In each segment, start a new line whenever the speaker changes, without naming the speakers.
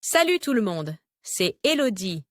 Salut tout le monde, c'est Elodie.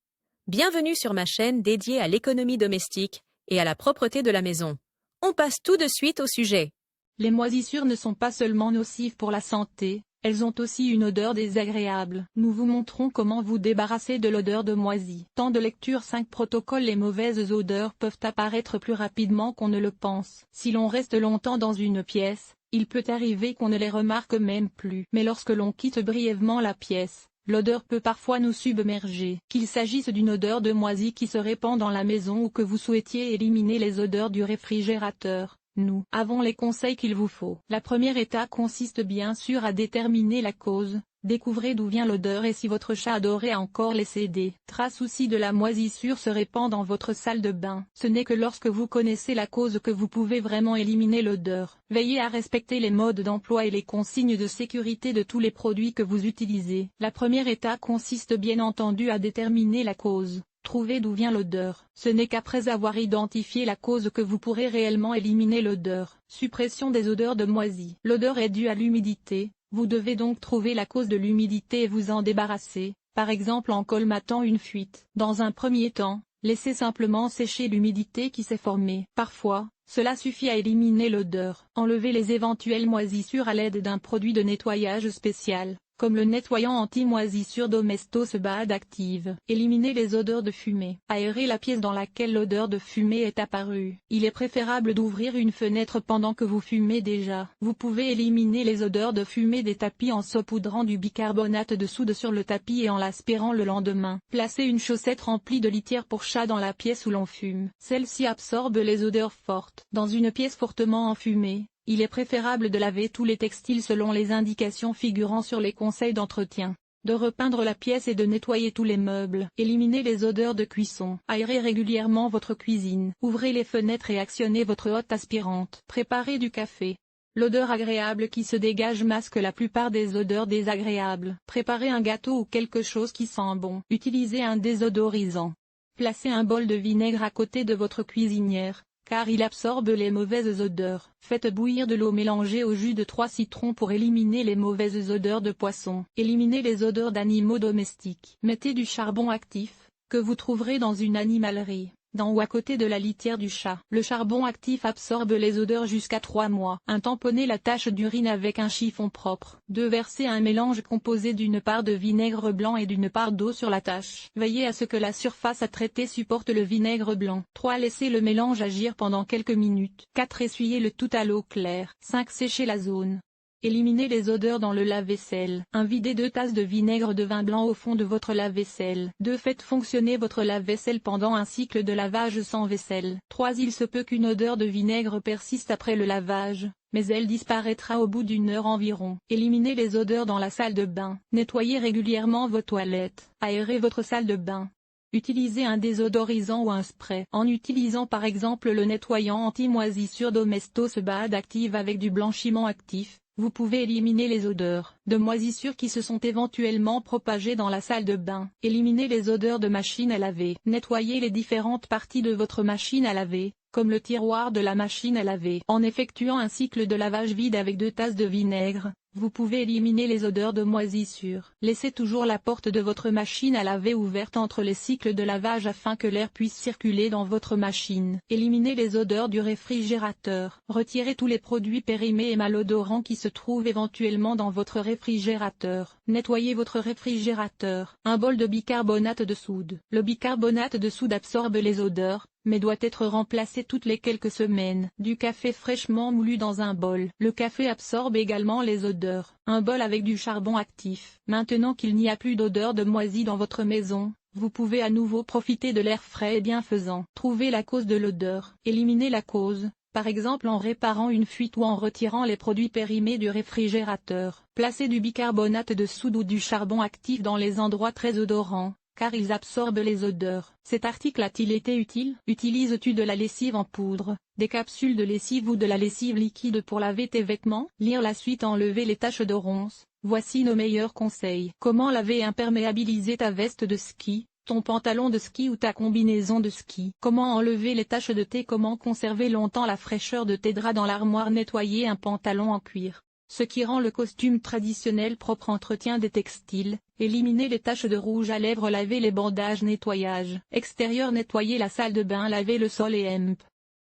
Bienvenue sur ma chaîne dédiée à l'économie domestique et à la propreté de la maison. On passe tout de suite au sujet.
Les moisissures ne sont pas seulement nocives pour la santé, elles ont aussi une odeur désagréable. Nous vous montrons comment vous débarrasser de l'odeur de moisi. Temps de lecture 5 protocoles. Les mauvaises odeurs peuvent apparaître plus rapidement qu'on ne le pense. Si l'on reste longtemps dans une pièce, il peut arriver qu'on ne les remarque même plus. Mais lorsque l'on quitte brièvement la pièce, l'odeur peut parfois nous submerger. Qu'il s'agisse d'une odeur de moisi qui se répand dans la maison ou que vous souhaitiez éliminer les odeurs du réfrigérateur, nous avons les conseils qu'il vous faut. La première étape consiste bien sûr à déterminer la cause. Découvrez d'où vient l'odeur et si votre chat adoré a encore laissé des traces ou si de la moisissure se répand dans votre salle de bain. Ce n'est que lorsque vous connaissez la cause que vous pouvez vraiment éliminer l'odeur. Veillez à respecter les modes d'emploi et les consignes de sécurité de tous les produits que vous utilisez. La première étape consiste bien entendu à déterminer la cause. Trouvez d'où vient l'odeur. Ce n'est qu'après avoir identifié la cause que vous pourrez réellement éliminer l'odeur. Suppression des odeurs de moisi. L'odeur est due à l'humidité. Vous devez donc trouver la cause de l'humidité et vous en débarrasser, par exemple en colmatant une fuite. Dans un premier temps, laissez simplement sécher l'humidité qui s'est formée. Parfois, cela suffit à éliminer l'odeur. Enlevez les éventuelles moisissures à l'aide d'un produit de nettoyage spécial, comme le nettoyant anti-moisissure Domestos Bad Active. Éliminez les odeurs de fumée. Aérez la pièce dans laquelle l'odeur de fumée est apparue. Il est préférable d'ouvrir une fenêtre pendant que vous fumez déjà. Vous pouvez éliminer les odeurs de fumée des tapis en saupoudrant du bicarbonate de soude sur le tapis et en l'aspirant le lendemain. Placez une chaussette remplie de litière pour chat dans la pièce où l'on fume. Celle-ci absorbe les odeurs fortes. Dans une pièce fortement enfumée, il est préférable de laver tous les textiles selon les indications figurant sur les conseils d'entretien, de repeindre la pièce et de nettoyer tous les meubles. Éliminez les odeurs de cuisson. Aérez régulièrement votre cuisine. Ouvrez les fenêtres et actionnez votre hotte aspirante. Préparez du café. L'odeur agréable qui se dégage masque la plupart des odeurs désagréables. Préparez un gâteau ou quelque chose qui sent bon. Utilisez un désodorisant. Placez un bol de vinaigre à côté de votre cuisinière, car il absorbe les mauvaises odeurs. Faites bouillir de l'eau mélangée au jus de 3 citrons pour éliminer les mauvaises odeurs de poisson. Éliminez les odeurs d'animaux domestiques. Mettez du charbon actif, que vous trouverez dans une animalerie, dans ou à côté de la litière du chat. Le charbon actif absorbe les odeurs jusqu'à 3 mois. 1. Tamponnez la tache d'urine avec un chiffon propre. 2. Versez un mélange composé d'une part de vinaigre blanc et d'une part d'eau sur la tache. Veillez à ce que la surface à traiter supporte le vinaigre blanc. 3. Laissez le mélange agir pendant quelques minutes. 4. Essuyez le tout à l'eau claire. 5. Séchez la zone. Éliminez les odeurs dans le lave-vaisselle. 1. Videz 2 tasses de vinaigre de vin blanc au fond de votre lave-vaisselle. 2. Faites fonctionner votre lave-vaisselle pendant un cycle de lavage sans vaisselle. 3. Il se peut qu'une odeur de vinaigre persiste après le lavage, mais elle disparaîtra au bout d'une heure environ. Éliminez les odeurs dans la salle de bain. Nettoyez régulièrement vos toilettes. Aérez votre salle de bain. Utilisez un désodorisant ou un spray. En utilisant par exemple le nettoyant anti-moisissure Domestos Bad Active avec du blanchiment actif, vous pouvez éliminer les odeurs de moisissure qui se sont éventuellement propagées dans la salle de bain. Éliminez les odeurs de machine à laver. Nettoyez les différentes parties de votre machine à laver, comme le tiroir de la machine à laver. En effectuant un cycle de lavage vide avec 2 tasses de vinaigre, vous pouvez éliminer les odeurs de moisissure. Laissez toujours la porte de votre machine à laver ouverte entre les cycles de lavage afin que l'air puisse circuler dans votre machine. Éliminez les odeurs du réfrigérateur. Retirez tous les produits périmés et malodorants qui se trouvent éventuellement dans votre réfrigérateur. Nettoyez votre réfrigérateur. Un bol de bicarbonate de soude. Le bicarbonate de soude absorbe les odeurs, mais doit être remplacé toutes les quelques semaines. Du café fraîchement moulu dans un bol. Le café absorbe également les odeurs. Un bol avec du charbon actif. Maintenant qu'il n'y a plus d'odeur de moisi dans votre maison, vous pouvez à nouveau profiter de l'air frais et bienfaisant. Trouvez la cause de l'odeur. Éliminez la cause, par exemple en réparant une fuite ou en retirant les produits périmés du réfrigérateur. Placez du bicarbonate de soude ou du charbon actif dans les endroits très odorants, car ils absorbent les odeurs. Cet article a-t-il été utile? Utilises-tu de la lessive en poudre, des capsules de lessive ou de la lessive liquide pour laver tes vêtements? Lire la suite. Enlever les taches de ronces. Voici nos meilleurs conseils. Comment laver et imperméabiliser ta veste de ski, ton pantalon de ski ou ta combinaison de ski? Comment enlever les taches de thé? Comment conserver longtemps la fraîcheur de tes draps dans l'armoire? Nettoyer un pantalon en cuir. ce qui rend le costume traditionnel propre. Entretien des textiles, éliminer les taches de rouge à lèvres, laver les bandages, nettoyage extérieur, nettoyer la salle de bain, laver le sol et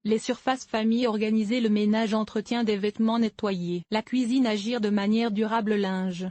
les surfaces, famille, organiser le ménage, entretien des vêtements, nettoyer la cuisine, agir de manière durable, linge